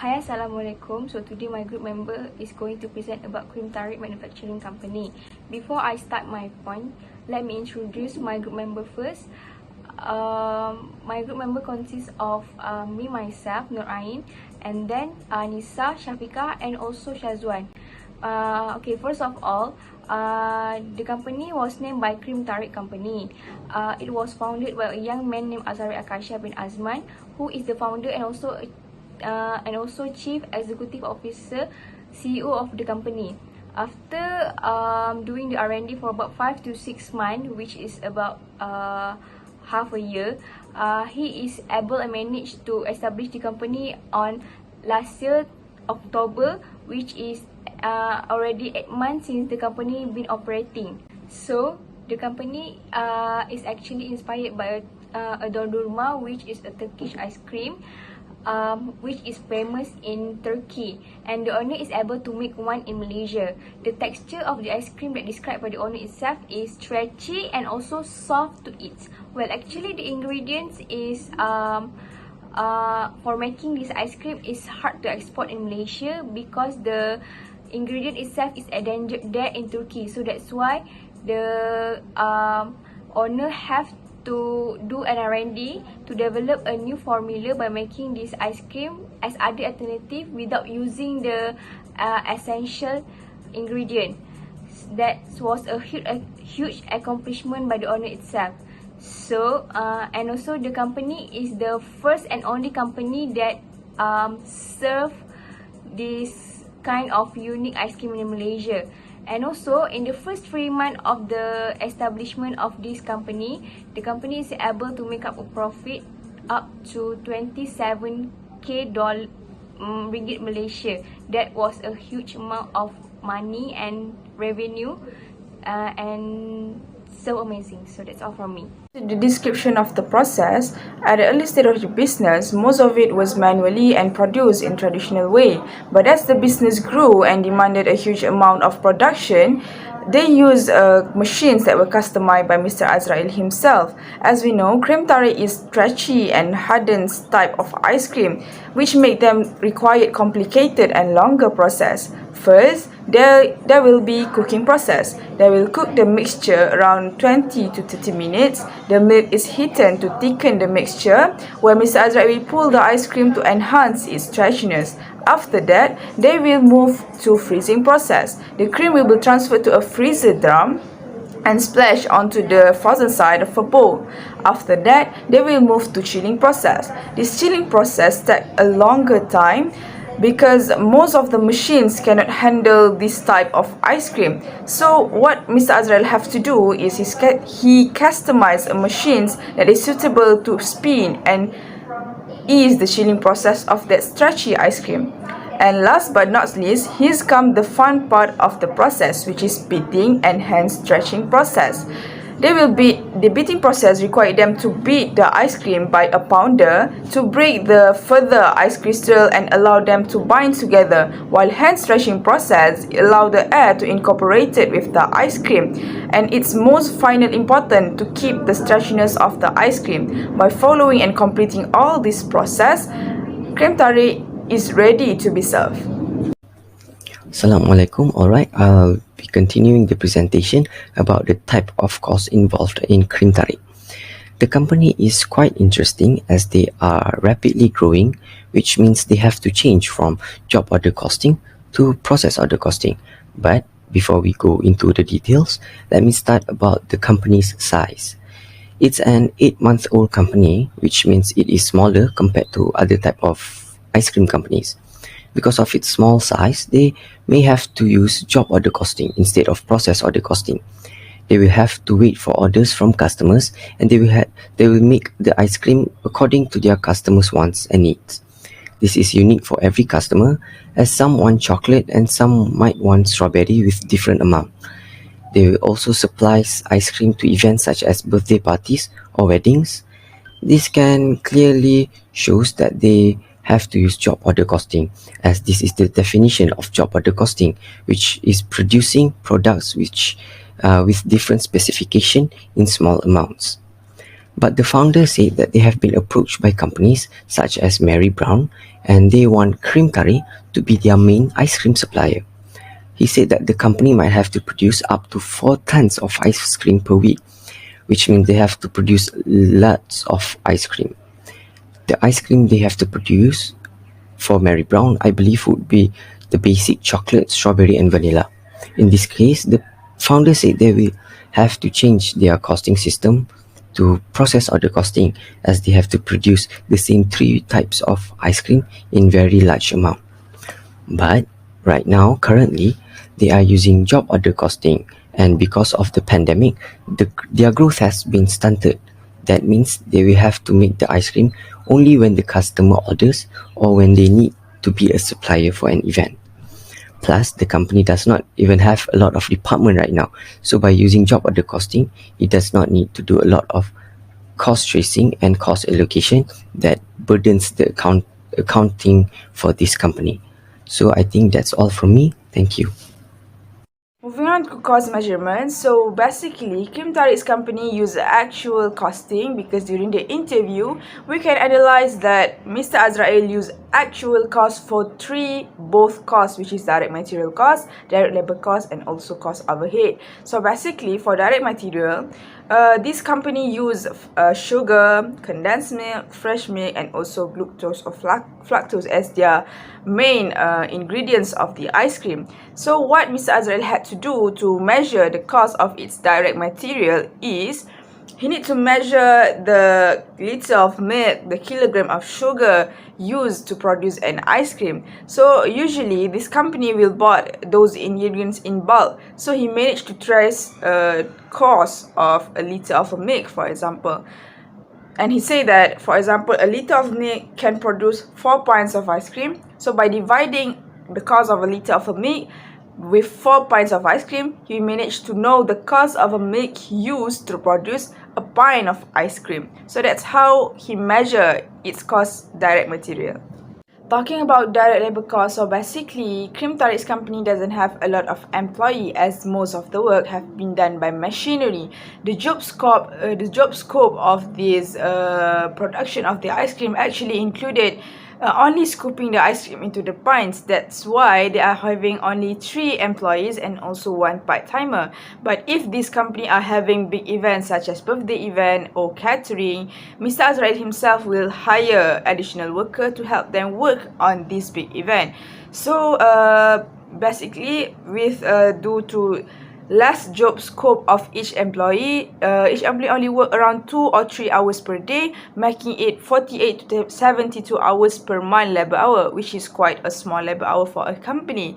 Hi, Assalamualaikum. So today my group member is going to present about Kremtarik Manufacturing Company. Before I start my point, let me introduce my group member first. My group member consists of me, myself, NURUL, and then ANISAH, SYAFIKA, and also SHAZWAN. Okay, first of all, the company was named by Kremtarik Company. It was founded by a young man named ASARI bin Azman, who is the founder and also Chief Executive Officer, CEO of the company. After doing the R&D for about 5 to 6 months, which is about half a year, he is able and managed to establish the company on last year October, which is already 8 months since the company been operating. So the company is actually inspired by a dondurma, which is a Turkish ice cream, which is famous in Turkey, and the owner is able to make one in Malaysia. The texture of the ice cream that described by the owner itself is stretchy and also soft to eat. Well, actually the ingredients is for making this ice cream is hard to export in Malaysia because the ingredient itself is endangered there in Turkey. So that's why the owner have to do an R&D to develop a new formula by making this ice cream as other alternative without using the essential ingredient. That was a huge accomplishment by the owner itself. So and also the company is the first and only company that serve this kind of unique ice cream in Malaysia. And also, in the first 3 months of the establishment of this company, the company is able to make up a profit up to 27k ringgit Malaysia. That was a huge amount of money and revenue, and so amazing. So that's all from me. The description of the process, at the early stage of the business, most of it was manually and produced in traditional way. But as the business grew and demanded a huge amount of production, they used machines that were customized by Mr. Azrael himself. As we know, Kremtarik is stretchy and hardened type of ice cream, which make them require complicated and longer process. First, there will be cooking process. They will cook the mixture around 20 to 30 minutes. The milk is heated to thicken the mixture, where Mr. Azrael will pull the ice cream to enhance its stretchiness. After that, they will move to freezing process. The cream will be transferred to a freezer drum and splash onto the frozen side of a bowl. After that, they will move to chilling process. This chilling process takes a longer time because most of the machines cannot handle this type of ice cream. So what Mr. Azrael have to do is he customized machines that is suitable to spin and ease the chilling process of that stretchy ice cream. And last but not least, here's come the fun part of the process, which is beating and hence stretching process. The beating process required them to beat the ice cream by a pounder to break the further ice crystal and allow them to bind together, while hand stretching process allow the air to incorporate it with the ice cream. And it's most final important to keep the stretchiness of the ice cream. By following and completing all this process, Kremtarik is ready to be served. Assalamualaikum. Alright, I'll be continuing the presentation about the type of cost involved in Kremtarik. The company is quite interesting as they are rapidly growing, which means they have to change from job order costing to process order costing. But before we go into the details, let me start about the company's size. It's an 8-month-old company, which means it is smaller compared to other type of ice cream companies. Because of its small size, they may have to use job order costing instead of process order costing. They will have to wait for orders from customers, and they will make the ice cream according to their customers' wants and needs. This is unique for every customer, as some want chocolate and some might want strawberry with different amount. They will also supply ice cream to events such as birthday parties or weddings. This can clearly shows that they have to use job order costing, as this is the definition of job order costing, which is producing products which with different specification in small amounts. But the founder said that they have been approached by companies such as Mary Brown, and they want Kremtarik to be their main ice cream supplier. He said that the company might have to produce up to 4 tons of ice cream per week, which means they have to produce lots of ice cream. The ice cream they have to produce for Mary Brown, I believe, would be the basic chocolate, strawberry and vanilla. In this case, the founder said they will have to change their costing system to process order costing, as they have to produce the same 3 types of ice cream in very large amount. But right now, currently, they are using job order costing, and because of the pandemic, their growth has been stunted. That means they will have to make the ice cream only when the customer orders or when they need to be a supplier for an event. Plus, the company does not even have a lot of department right now. So by using job order costing, it does not need to do a lot of cost tracing and cost allocation that burdens the accounting for this company. So I think that's all from me. Thank you. Moving on to cost measurements. So basically, Kremtarik's company used actual costing because during the interview, we can analyze that Mr. Azrael used actual cost for both costs, which is direct material cost, direct labor cost, and also cost overhead. So basically, for direct material, this company used sugar, condensed milk, fresh milk, and also glucose or fructose as their main ingredients of the ice cream. So what Mr. Azrael had to do to measure the cost of its direct material is he need to measure the liter of milk, the kilogram of sugar used to produce an ice cream. So usually this company will buy those ingredients in bulk. So he managed to trace cost of a liter of milk, for example. And he said that, for example, a liter of milk can produce 4 pints of ice cream. So by dividing the cost of a liter of milk with 4 pints of ice cream, he managed to know the cost of a milk used to produce a pint of ice cream. So that's how he measured its cost direct material. Talking about direct labor cost, so basically, Kremtarik's company doesn't have a lot of employee, as most of the work have been done by machinery. The job scope of this production of the ice cream actually included only scooping the ice cream into the pints. That's why they are having only 3 employees and also 1 part-timer. But if this company are having big events such as birthday event or catering, Mr. Azrael himself will hire additional worker to help them work on this big event. So basically, with due to less job scope of each employee only work around 2 or 3 hours per day, making it 48 to 72 hours per month labor hour, which is quite a small labor hour for a company.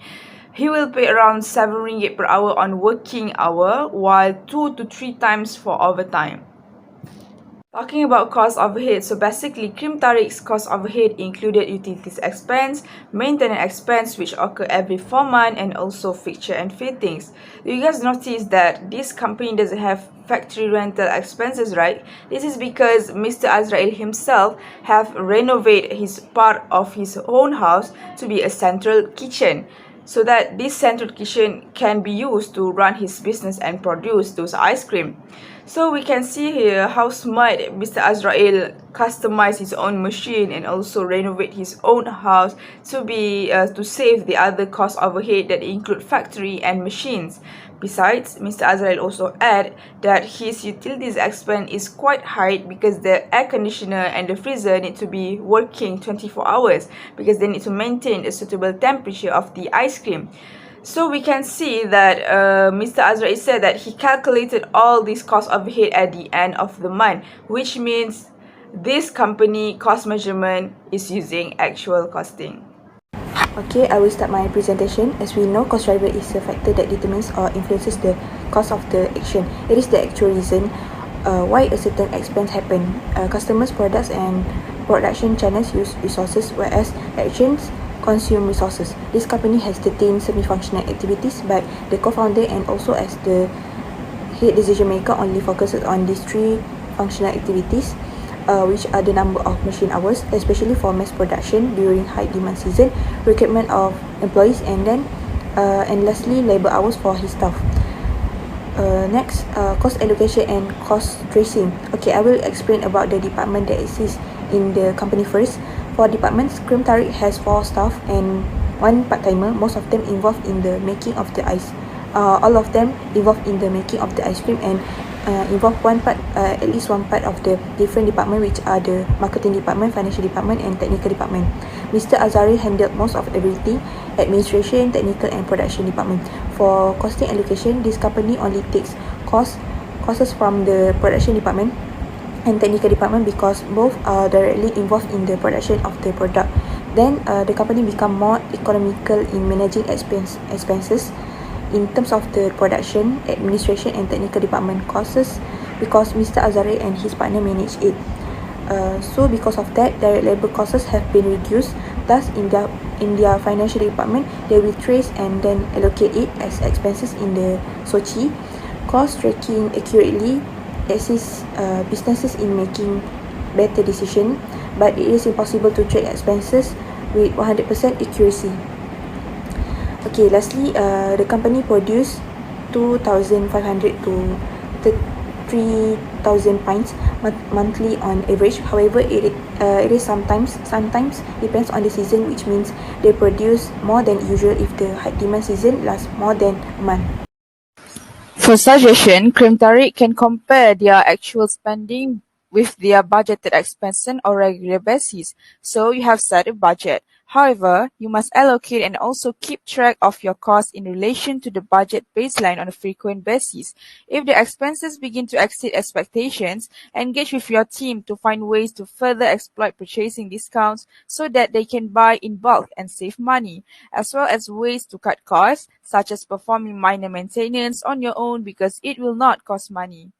He will pay around 7 ringgit per hour on working hour, while 2 to 3 times for overtime. Talking about cost overhead, so basically Kremtarik's cost overhead included utilities expense, maintenance expense which occur every 4 months, and also fixture and fittings. You guys notice that this company doesn't have factory rental expenses, right? This is because Mr. Azrael himself have renovated his part of his own house to be a central kitchen, so that this central kitchen can be used to run his business and produce those ice cream. So we can see here how smart Mr. Azrael customized his own machine and also renovate his own house to save the other cost overhead that include factory and machines. Besides, Mr. Azrael also add that his utilities expense is quite high because the air conditioner and the freezer need to be working 24 hours because they need to maintain a suitable temperature of the ice cream. So we can see that Mr. Azrael said that he calculated all these cost overhead at the end of the month, which means this company cost measurement is using actual costing. Okay, I will start my presentation. As we know, cost driver is a factor that determines or influences the cost of the action. It is the actual reason why a certain expense happen. Customers, products and production channels use resources, whereas actions consume resources. This company has 13 semi-functional activities, but the co-founder and also as the head decision maker only focuses on these 3 functional activities, which are the number of machine hours, especially for mass production during high demand season, recruitment of employees, and lastly labor hours for his staff. Next, cost allocation and cost tracing. Okay, I will explain about the department that exists in the company first. For departments, Kremtarik has 4 staff and 1 part-timer. Most of them involved in the making of the ice. All of them involved in the making of the ice cream and involve at least one part of the different department, which are the marketing department, financial department, and technical department. Mr. ASARI handled most of everything: administration, technical, and production department. For costing allocation, this company only takes costs from the production department and technical department because both are directly involved in the production of the product. Then the company become more economical in managing expenses in terms of the production, administration, and technical department costs because Mr. ASARI and his partner manage it. So because of that, direct labor costs have been reduced. Thus, in their financial department, they will trace and then allocate it as expenses in the Sochi. Cost tracking accurately assists businesses in making better decisions, but it is impossible to track expenses with 100% accuracy. Okay, lastly, the company produce 2,500 to 3,000 pints monthly on average. However, it is sometimes depends on the season, which means they produce more than usual if the high demand season lasts more than a month. For suggestion, Kremtarik can compare their actual spending with their budgeted expenses on a regular basis, so you have set a budget. However, you must allocate and also keep track of your costs in relation to the budget baseline on a frequent basis. If the expenses begin to exceed expectations, engage with your team to find ways to further exploit purchasing discounts so that they can buy in bulk and save money, as well as ways to cut costs, such as performing minor maintenance on your own because it will not cost money.